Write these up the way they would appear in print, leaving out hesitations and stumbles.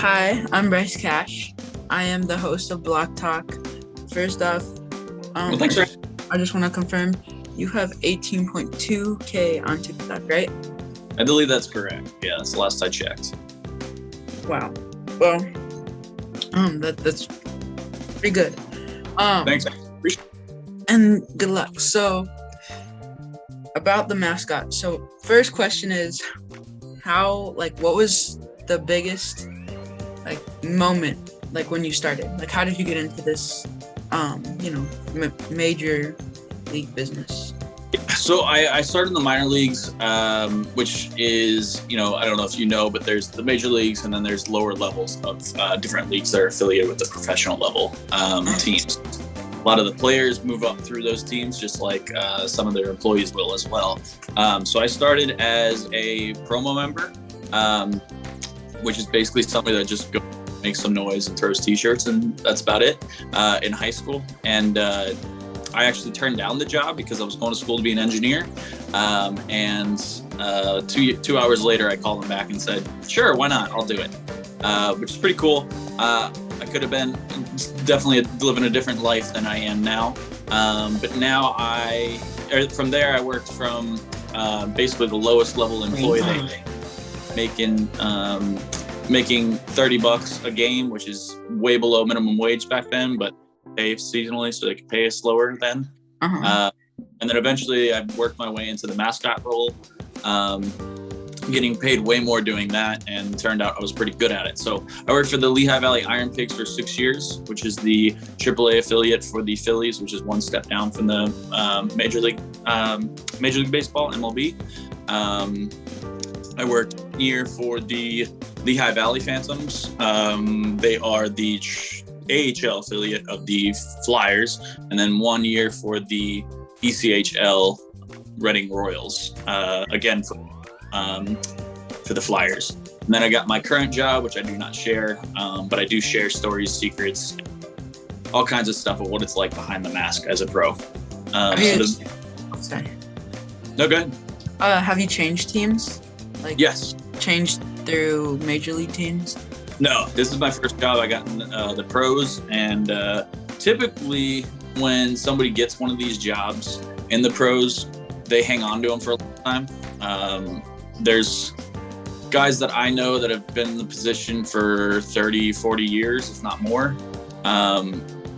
Hi, I'm Bryce Cash. I am the host of Block Talk. First off, Well, thanks, sir. I just want to confirm you have 18.2K on TikTok, right? I believe that's correct. Yeah, that's the last I checked. Wow. Well, that's pretty good. Thanks. And good luck. So, about the mascot. So, first question is, what was the biggest, moment, when you started? Like, how did you get into this, major league business? So I started in the minor leagues, which is, I don't know if you know, but there's the major leagues and then there's lower levels of different leagues that are affiliated with the professional level teams. A lot of the players move up through those teams, just like some of their employees will as well. So I started as a promo member, which is basically somebody that just goes, makes some noise and throws t-shirts, and that's about it, in high school. And I actually turned down the job because I was going to school to be an engineer. And 2 hours later, I called them back and said, sure, why not? I'll do it, which is pretty cool. I could have been definitely living a different life than I am now. But now from there, I worked from basically the lowest level employee they making $30 a game, which is way below minimum wage back then, but pay seasonally so they could pay us slower then. And then eventually I worked my way into the mascot role, getting paid way more doing that, and turned out I was pretty good at it. So I worked for the Lehigh Valley Iron Pigs for 6 years, which is the AAA affiliate for the Phillies, which is one step down from the Major League Baseball, MLB. I worked a year for the Lehigh Valley Phantoms. They are the AHL affiliate of the Flyers, and then 1 year for the ECHL Reading Royals, again for the Flyers. And then I got my current job, which I do not share, but I do share stories, secrets, all kinds of stuff of what it's like behind the mask as a pro. Sorry. No, go ahead. Have you changed teams? Yes. Changed through major league teams? No, this is my first job. I got in the pros, and typically when somebody gets one of these jobs in the pros, they hang on to them for a long time. There's guys that I know that have been in the position for 30, 40 years, if not more,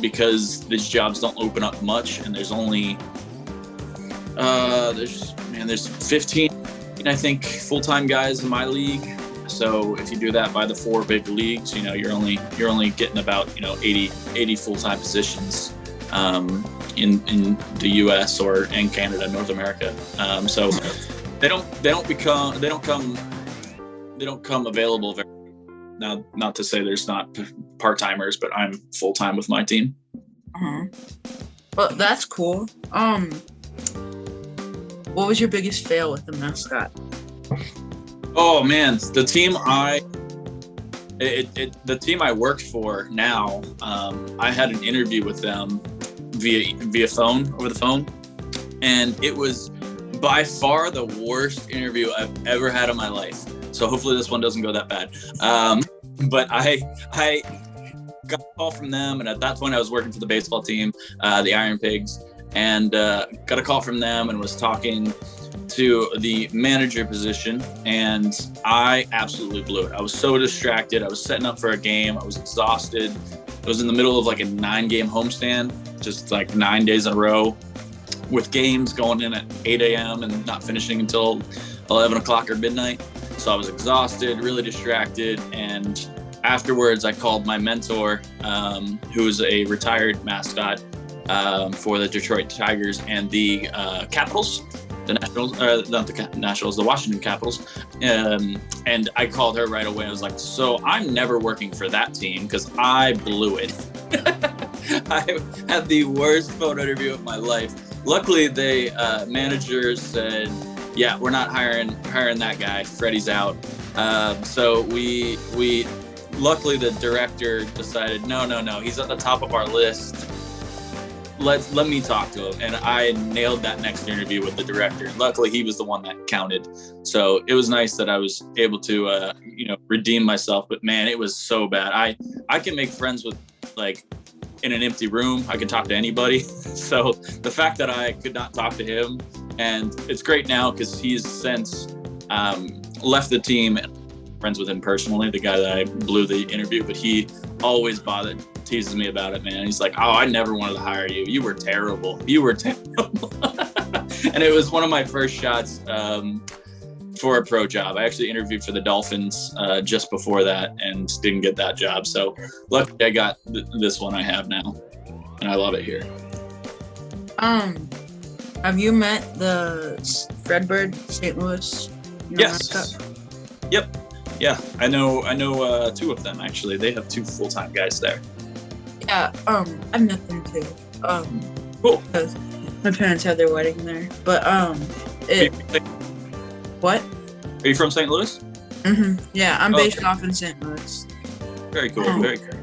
because these jobs don't open up much, and there's only there's 15, I think, full-time guys in my league. So if you do that by the 4 big leagues, you're only getting about 80 full-time positions in the U.S. or in Canada, North America. So they don't come available very now. Not to say there's not part-timers, but I'm full-time with my team. Well, that's cool. What was your biggest fail with the mascot? Oh man, the team I worked for now, I had an interview with them via phone, over the phone, and it was by far the worst interview I've ever had in my life. So hopefully this one doesn't go that bad. But I got a call from them, and at that point I was working for the baseball team, the Iron Pigs, and got a call from them and was talking to the manager position, and I absolutely blew it. I was so distracted. I was setting up for a game. I was exhausted. I was in the middle of a 9-game homestand, just 9 days in a row, with games going in at 8 a.m. and not finishing until 11 o'clock or midnight. So I was exhausted, really distracted, and afterwards I called my mentor, who is a retired mascot for the Detroit Tigers and the Capitals. The Washington Capitals. And I called her right away. I was like, so I'm never working for that team because I blew it. I had the worst phone interview of my life. Luckily, the managers said, yeah, we're not hiring that guy. Freddie's out. So we luckily the director decided, no, he's at the top of our list. let me talk to him. And I nailed that next interview with the director. Luckily, he was the one that counted. So it was nice that I was able to, redeem myself. But man, it was so bad. I can make friends with, like, in an empty room. I can talk to anybody. So the fact that I could not talk to him, and it's great now because he's since left the team. Friends with him personally, the guy that I blew the interview, but he always teases me about it, man. He's like, oh, I never wanted to hire you. You were terrible. And it was one of my first shots for a pro job. I actually interviewed for the Dolphins just before that and didn't get that job. So luckily I got this one I have now, and I love it here. Have you met the Fredbird St. Louis? Yes. Mascot? Yep. Yeah, I know two of them actually. They have 2 full-time guys there. Yeah, I've met them too. Cool. Because my parents had their wedding there. But what? Are you from St. Louis? Mm-hmm. Yeah, I'm based off in St. Louis. Very cool. Very cool.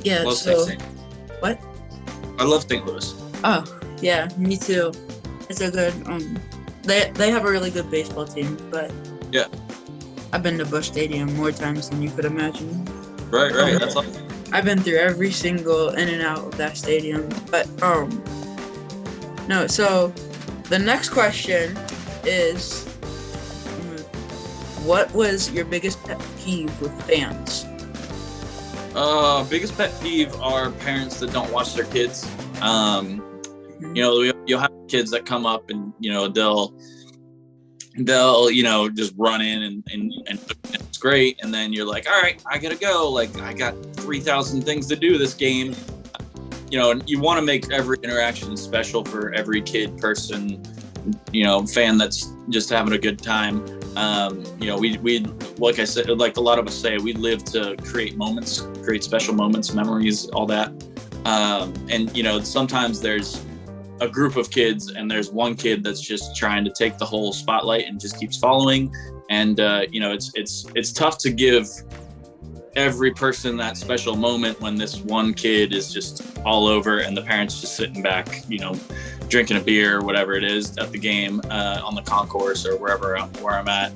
Yeah. Love so St. what? I love St. Louis. Oh, yeah, me too. It's a good they have a really good baseball team, but yeah. I've been to Busch Stadium more times than you could imagine. Right. That's awesome. I've been through every single in and out of that stadium. But no, so the next question is, what was your biggest pet peeve with fans? Biggest pet peeve are parents that don't watch their kids. You'll have kids that come up and they'll just run in and it's great, and then you're like, all right, I gotta go, like I got 3,000 things to do this game. And you want to make every interaction special for every kid, person, fan that's just having a good time. We like I said, like a lot of us say, we live to create special moments, memories, all that. And sometimes there's a group of kids and there's one kid that's just trying to take the whole spotlight and just keeps following. And it's tough to give every person that special moment when this one kid is just all over and the parents just sitting back, drinking a beer or whatever it is at the game, on the concourse or where I'm at.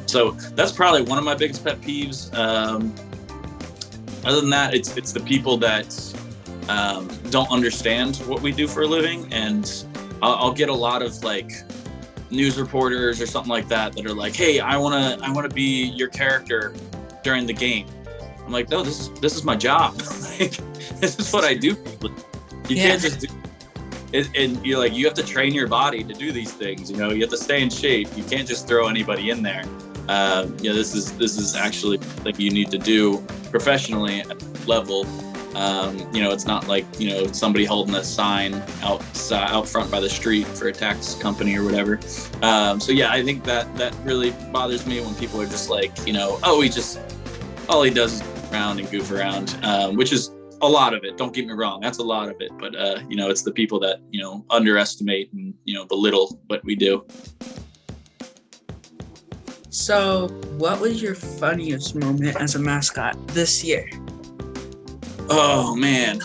So that's probably one of my biggest pet peeves. Other than that, it's the people that don't understand what we do for a living. And I'll get a lot of like news reporters or something like that are like, hey, I want to be your character during the game. I'm like, no, this is my job. Like, this is what I do. You can't just do it. And you're like, you have to train your body to do these things. You have to stay in shape. You can't just throw anybody in there. This is actually like you need to do professionally at level. It's not like, somebody holding a sign out front by the street for a tax company or whatever. I think that really bothers me when people are just like, all he does is around and goof around, which is a lot of it. Don't get me wrong. That's a lot of it. But, it's the people that, underestimate and, belittle what we do. So what was your funniest moment as a mascot this year? Oh man,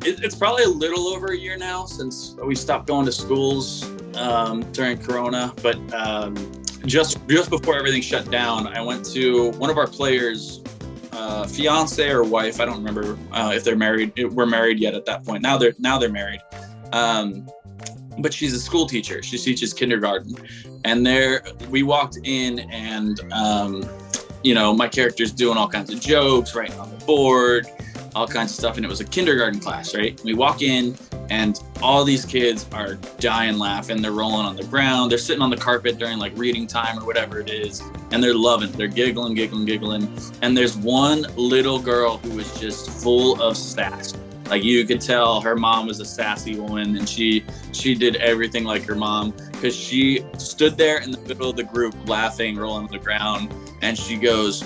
it's probably a little over a year now since we stopped going to schools during Corona. But just before everything shut down, I went to one of our players' fiance or wife. I don't remember if they're married. We're married yet at that point. Now they're married. But she's a school teacher. She teaches kindergarten, and we walked in and my character's doing all kinds of jokes, writing on the board, all kinds of stuff. And it was a kindergarten class, right? We walk in and all these kids are dying laughing. They're rolling on the ground. They're sitting on the carpet during like reading time or whatever it is. And they're loving it. They're giggling. And there's one little girl who was just full of sass. Like you could tell her mom was a sassy woman, and she did everything like her mom, because she stood there in the middle of the group laughing, rolling on the ground. And she goes,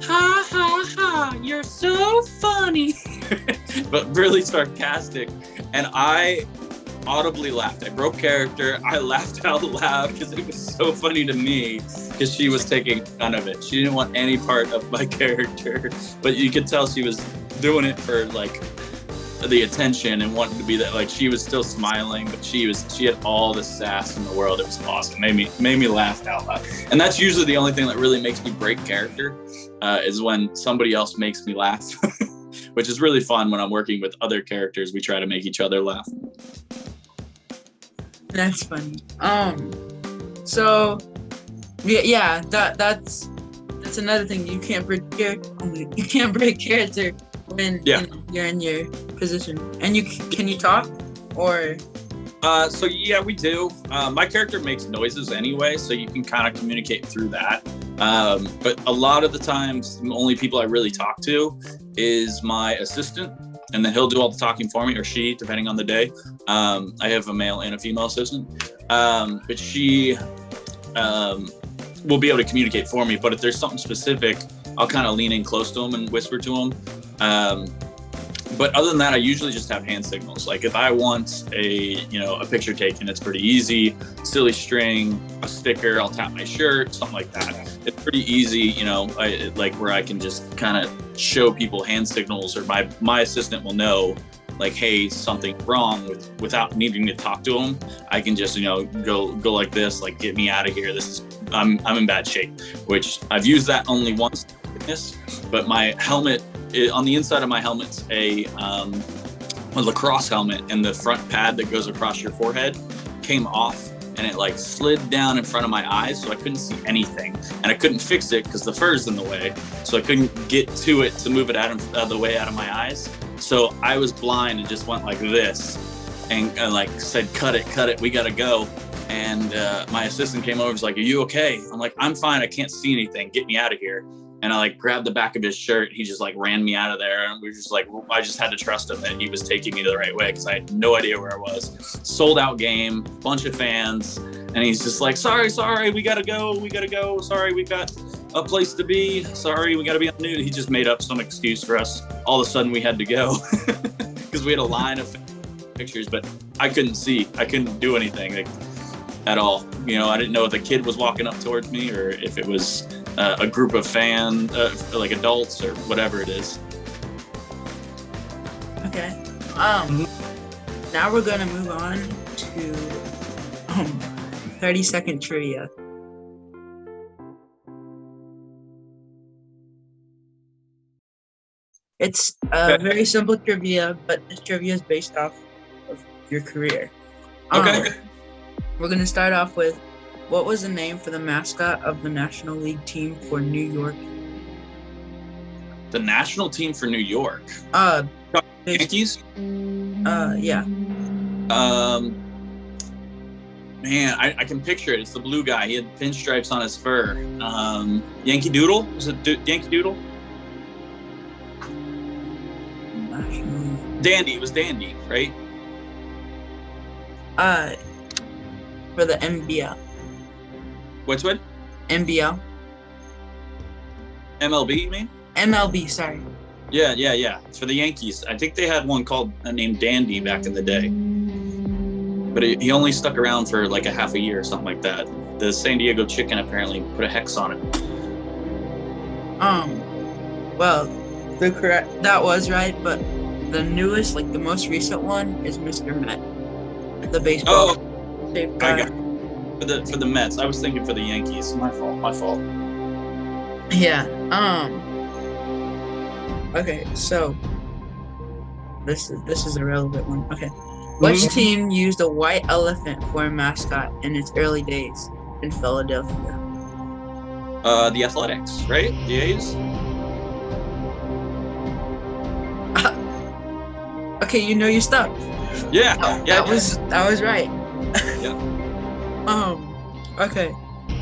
ha, ha, ha, you're so funny. But really sarcastic. And I audibly laughed. I broke character. I laughed out loud because it was so funny to me, because she was taking none of it. She didn't want any part of my character. But you could tell she was doing it for like the attention and wanted to be that. Like, she was still smiling, but she had all the sass in the world. It was awesome. Made me laugh out loud. And that's usually the only thing that really makes me break character, is when somebody else makes me laugh, which is really fun. When I'm working with other characters, we try to make each other laugh. That's funny. So yeah, that's another thing. You can't break character when you're in your position. And can you talk or? So yeah, we do. My character makes noises anyway, so you can kind of communicate through that. But a lot of the times, the only people I really talk to is my assistant, and then he'll do all the talking for me, or she, depending on the day. I have a male and a female assistant, but she will be able to communicate for me. But if there's something specific, I'll kind of lean in close to him and whisper to him. But other than that, I usually just have hand signals. Like, if I want a picture taken, it's pretty easy. Silly string, a sticker, I'll tap my shirt, something like that. It's pretty easy, where I can just kind of show people hand signals, or my assistant will know, like, hey, something's wrong, without needing to talk to them. I can just, go like this, like, get me out of here. I'm in bad shape, which I've used that only once, but my helmet, on the inside of my helmet's a lacrosse helmet, and the front pad that goes across your forehead came off, and it like slid down in front of my eyes, so I couldn't see anything, and I couldn't fix it because the fur's in the way, so I couldn't get to it to move it out of the way out of my eyes. So I was blind and just went like this, and like said, cut it, we gotta go. And my assistant came over and was like, are you okay? I'm like, I'm fine, I can't see anything, get me out of here. And I like grabbed the back of his shirt. He just like ran me out of there. And we were just like, I just had to trust him that he was taking me the right way, because I had no idea where I was. Sold out game, bunch of fans. And he's just like, sorry, we gotta go. Sorry, we've got a place to be. Sorry, we gotta be on the news. He just made up some excuse for us. All of a sudden we had to go because we had a line of pictures, but I couldn't see. I couldn't do anything at all. I didn't know if the kid was walking up towards me or if it was a group of fans, like adults or whatever it is. Okay. Now we're gonna move on to 30-second trivia. It's very simple trivia, but this trivia is based off of your career. Okay. We're gonna start off with, what was the name for the mascot of the National League team for New York? The national team for New York? Yankees? Yeah. Man, I can picture it. It's the blue guy. He had pinstripes on his fur. Yankee Doodle? Was it Yankee Doodle? Dandy. It was Dandy, right? For the NBL. Which one? NBL. MLB, you mean? MLB, sorry. Yeah. It's for the Yankees. I think they had one called named Dandy back in the day. But he only stuck around for like a half a year or something like that. The San Diego Chicken apparently put a hex on it. Well, that was right, but the newest, like the most recent one is Mr. Met. The baseball. Oh, I got it. For the Mets. I was thinking for the Yankees. My fault. Yeah. Okay, so this is a relevant one. Okay. Which team used a white elephant for a mascot in its early days in Philadelphia? The Athletics, right? The A's? Okay, you know your stuff. Yeah. That was right. Yeah. Okay.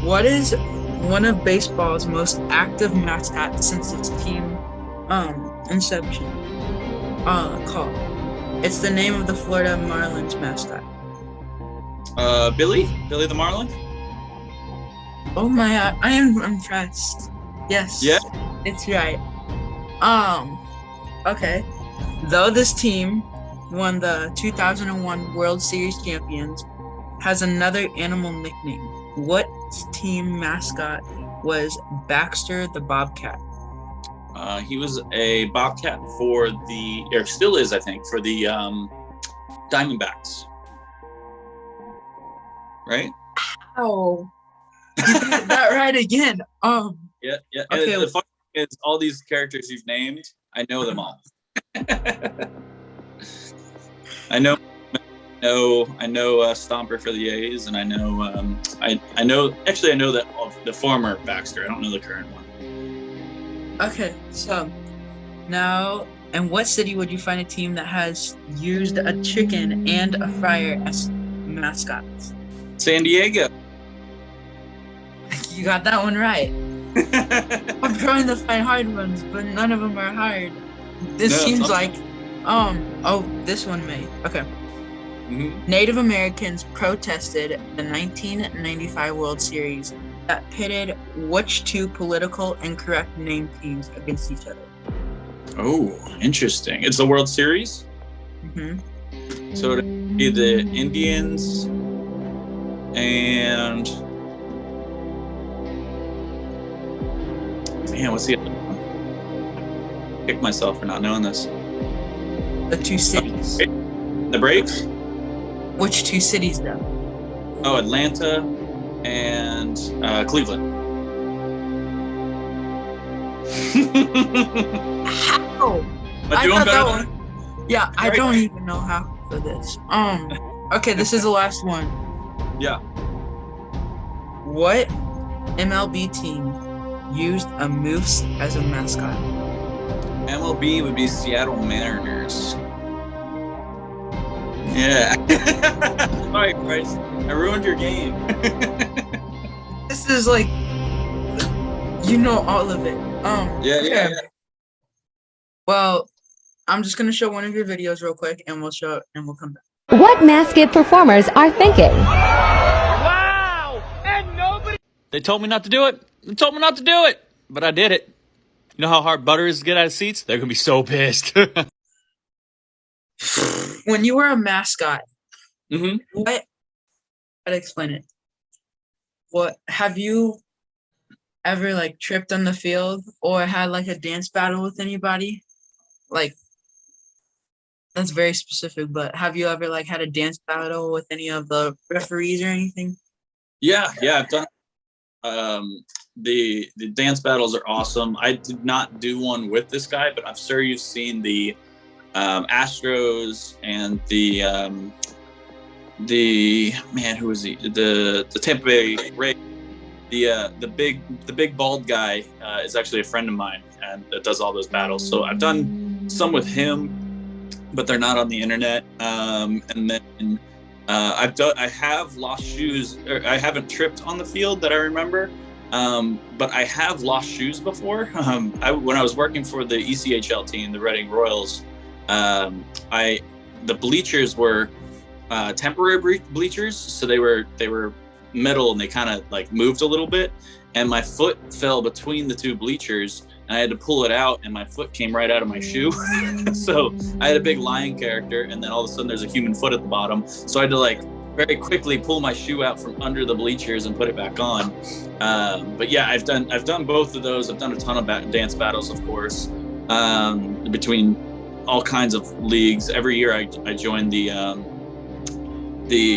What is one of baseball's most active mascots since its team inception called? It's the name of the Florida Marlins mascot. Billy the Marlin? Oh my god, I am impressed. Yes. Yeah. It's right. Okay. Though this team won the 2001 World Series champions, has another animal nickname. What team mascot was Baxter the Bobcat? He was a Bobcat for or still is, I think, for the Diamondbacks. Right? Oh, you got that right again. Yeah. Okay. And the funny thing is, all these characters you've named, I know them all. I know Stomper for the A's, and I know that of the former Baxter. I don't know the current one. Okay, so now, in what city would you find a team that has used a chicken and a fryer as mascots? San Diego. You got that one right. I'm trying to find hard ones, but none of them are hard. This seems like, this one may. Okay. Mm-hmm. Native Americans protested the 1995 World Series that pitted which two political incorrect named teams against each other? Oh, interesting. It's the World Series? Mm-hmm. So it would be the Indians and... Man, what's the other one? Kick myself for not knowing this. The two cities. The Braves? Which two cities, though? Oh, Atlanta and Cleveland. How? I got that one. Yeah, I don't even know how for this. Okay, this is the last one. Yeah. What MLB team used a moose as a mascot? MLB would be Seattle Mariners. Yeah. Sorry, Bryce. I ruined your game. This is like, you know all of it. Yeah. Well, I'm just gonna show one of your videos real quick, and we'll come back. What mascot performers are thinking? Wow! And nobody. They told me not to do it. They told me not to do it, but I did it. You know how hard butter is to get out of seats? They're gonna be so pissed. When you were a mascot, Mm-hmm. what? I'd explain it. What have you ever like tripped on the field or had like a dance battle with anybody? Like, that's very specific, but have you ever like had a dance battle with any of the referees or anything? Yeah, I've done. The dance battles are awesome. I did not do one with this guy, but I'm sure you've seen the Astros and the man, who was he? The Tampa Bay Rays. The big bald guy is actually a friend of mine and that does all those battles. So I've done some with him, but they're not on the internet. And then I have lost shoes. Or I haven't tripped on the field that I remember, but I have lost shoes before. When I was working for the ECHL team, the Reading Royals, the bleachers were temporary bleachers, so they were metal and they kind of like moved a little bit, and my foot fell between the two bleachers and I had to pull it out and my foot came right out of my shoe. So I had a big lion character and then all of a sudden there's a human foot at the bottom, so I had to like very quickly pull my shoe out from under the bleachers and put it back on. But yeah, I've done both of those. I've done a ton of dance battles, of course, between all kinds of leagues. Every year I join the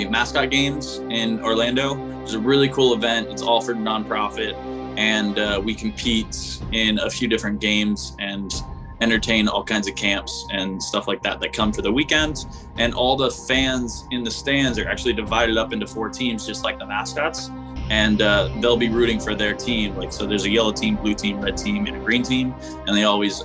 mascot games in Orlando. It's a really cool event. It's all for nonprofit, and we compete in a few different games and entertain all kinds of camps and stuff like that come for the weekend. And all the fans in the stands are actually divided up into 4 teams, just like the mascots, and they'll be rooting for their team. Like, so there's a yellow team, blue team, red team, and a green team, and they always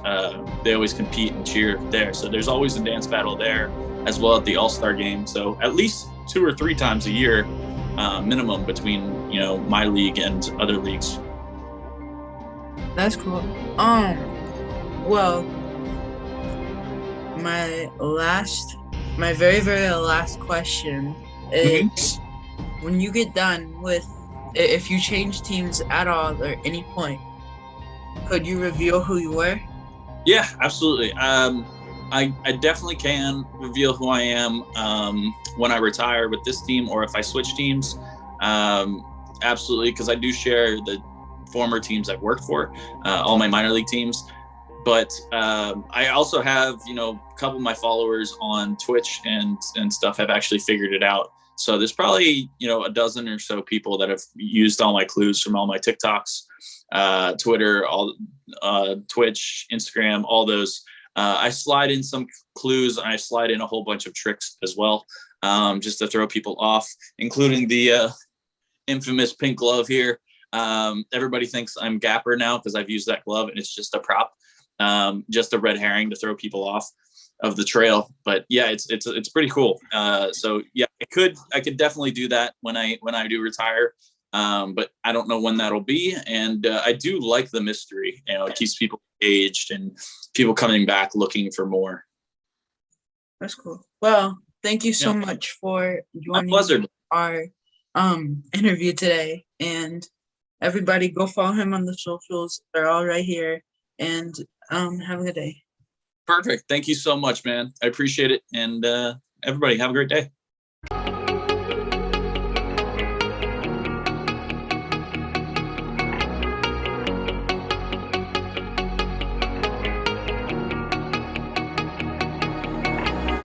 compete and cheer there. So there's always a dance battle there as well at the All-Star game. So at least 2 or 3 times a year minimum between, my league and other leagues. That's cool. Well, my very, very last question is, when you get done with, if you change teams at all or any point, could you reveal who you were? Yeah, absolutely. I definitely can reveal who I am when I retire with this team, or if I switch teams. Absolutely, because I do share the former teams I've worked for, all my minor league teams. But I also have, a couple of my followers on Twitch and stuff have actually figured it out. So there's probably, a dozen or so people that have used all my clues from all my TikToks, Twitter, Twitch, Instagram, all those. I slide in some clues and I slide in a whole bunch of tricks as well, just to throw people off, including the infamous pink glove here. Everybody thinks I'm Gapper now because I've used that glove and it's just a prop, just a red herring to throw people off of the trail. But yeah, it's pretty cool. So yeah, I could definitely do that when I do retire. But I don't know when that'll be. And I do like the mystery. It keeps people engaged and people coming back looking for more. That's cool. Well, thank you so much for joining our interview today. And everybody go follow him on the socials. They're all right here. And have a good day. Perfect. Thank you so much, man. I appreciate it. And everybody have a great day.